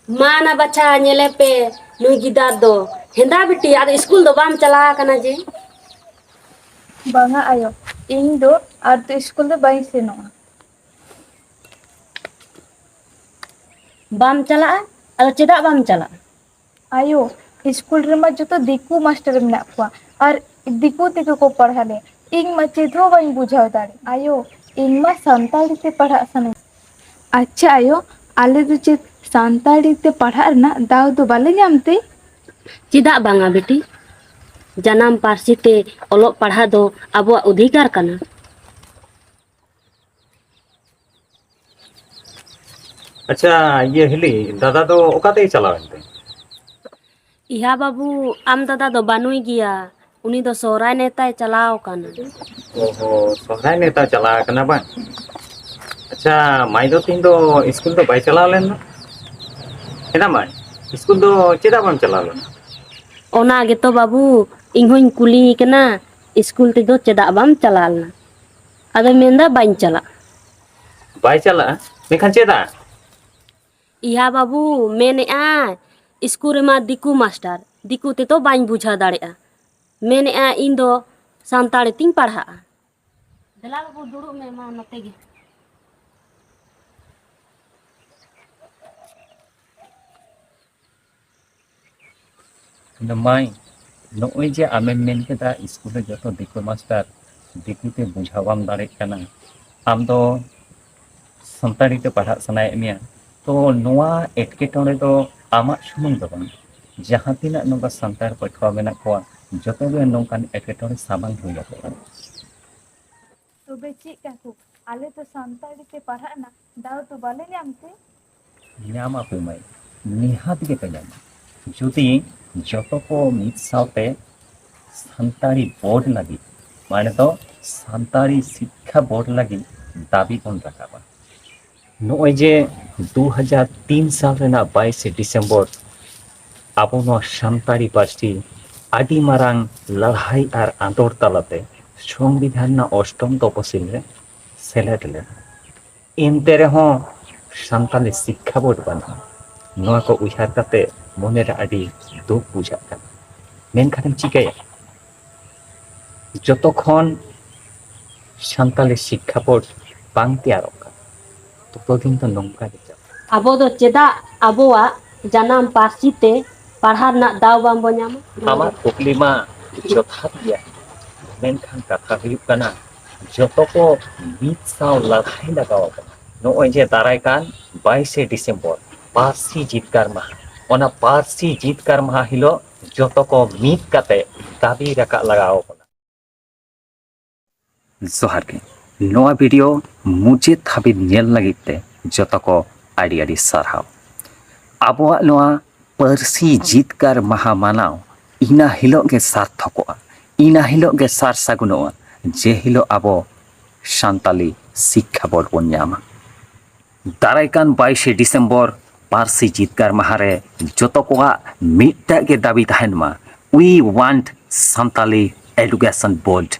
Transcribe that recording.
माना बच्चा नेले पे नुई गिदार दो हेंदा बिटी आद स्कूल दो बाम चला कना जे Banga ayo, ing do artu school do bayi seno. बाम चला अद चेदा बाम चला Ayo, school rema joto diku master menak kuah. Ar diku teko ko parhale. Ing ma chedho bayi bujhau dari. Ayo, ing ma santali te parha sana. अच्छा आयो आले दो चेत सांताड़ी ते पढ़ा ना दाव दो बाले जामते चेदा बांगा बेटी जनाम पारसी ते ओलोग पढ़ा दो अबो अधिकार कना अच्छा ये हिली दादा तो ओकाते चलावेंते इहा बाबू आम दादा दो बानुई गिया उनी दो सोहराय नेताय चलाओ कना ओहो सोहराय नेता चला कना बा अच्छा माई दो तीन दो स्कूल तो बाई चला लेन ना एना माई स्कूल दो चेदा बाम चला लेन ओना गेतो बाबू इंहों कुली कना स्कूल ते दो चेदा बाम चलालना अदो मेंदा बाइन चला बाई चला मेखान चेदा इहा बाबू मेने आ स्कूल मा दिकू मास्टर दिकू ते तो बाइन बुझा दाड़ेआ मेने आ इन दो सांताड़ी तिंग पढ़ा दला बाबू दुड़ु में मा नते गे माई नोई जे आमें मेन केदा स्कूल जो दिकु मास्टर दिकुते बुझावाम दाड़े कना आम दो संताड़ी ते पढ़ा सनाए मिया तो नोआ एटकेटोड़े दो आमा सुमुंग दो बांग जहाँ तीना नोका संताड़ पठवा मेना कोआ जतो गे नोकान एटकेटोड़े साबांग हुई जातो तो बेची काकू आले तो सांताड़ी ते पढ़ा ना दाव दो बाले जामते ᱧᱟᱢ ᱟᱯᱮ ᱢᱟᱹᱭ ᱱᱤᱦᱟᱹᱛ ᱜᱮ ᱯᱮ ᱧᱟᱢᱟ ᱡᱩᱫᱤ ᱡᱚᱛᱚ ᱠᱚ ᱢᱤᱫ ᱥᱟᱶᱛᱮ ᱥᱟᱱᱛᱟᱲᱤ ᱵᱳर्ड ᱞᱟᱹᱜᱤᱫ ᱢᱟᱱᱮ ᱫᱚ ᱥᱟᱱᱛᱟᱲᱤ ᱥᱤক্ষᱟ ᱵᱳर्ड ᱞᱟᱹᱜᱤᱫ ᱫᱟᱵᱤ ᱵᱚᱱ ᱨᱟᱠᱟᱵᱟ ᱱᱚᱜᱼᱚᱭ ᱡᱮ 2003 साल ᱨᱮᱱᱟᱜ 22 डिसेम्बर ᱟᱵᱚ ᱱᱚᱣᱟ ᱥᱟᱱᱛᱟᱲᱤ ᱯᱟᱹᱨᱥᱤ ᱟᱹᱰᱤ ᱢᱟᱨᱟᱝ ᱞᱟᱹᱲᱦᱟᱹᱭ ᱟᱨ ᱟᱸᱫᱳᱲ ᱛᱟᱞᱟᱛᱮ ᱥᱚᱝᱵᱤᱫᱷᱟᱱ ᱨᱮᱱᱟᱜ ᱚᱥᱴᱚᱢ ᱛᱚᱯᱚᱥᱤᱞ ᱨᱮ ᱥᱮᱞᱮᱫ ᱞᱮᱱᱟ ᱮᱱᱛᱮ ᱨᱮᱦᱚᱸ सानताली शिक्षा बोर्ड बना नोआ को उहार काते मोनेरे आदि दुख बुझा काना मेनखान चिकाया जतोखन सानताली शिक्षा बोर्ड बांग तैयारोग ततो दिन तो नोंका गे अबो दो चेदा अबोआ जनाम पारसी ते पढ़ा ना दाव बाम बन्यामा आमा कुकली मा जथात गया मेनखान कथा हुयुग काना जतो को मिद साव लड़ाई लगाव नोय जे दाराय कान 22 डिसेम्बर पारसी जितकार माहा ओना पारसी जितकार माहा हिलो जतो को मिद काते दाबी रका लगाव जोहार के नोआ वीडियो मुझे हाबिब नेल लगित ते जतो को आड़ी आड़ी सारहाव आबोआ नोआ पारसी जितकार माहा मानाव इना हिलो के सार्थकोआ इना हिलो के सार सागुनोआ जे हिलो आबो सानताली शिक्षा बोर्ड बन ᱧᱟᱢᱟ दारायकान 22 डिसेम्बर पारसी जितकार माहारे जतो कोआ मिट्टा के दाबी तहन मा we want Santali education board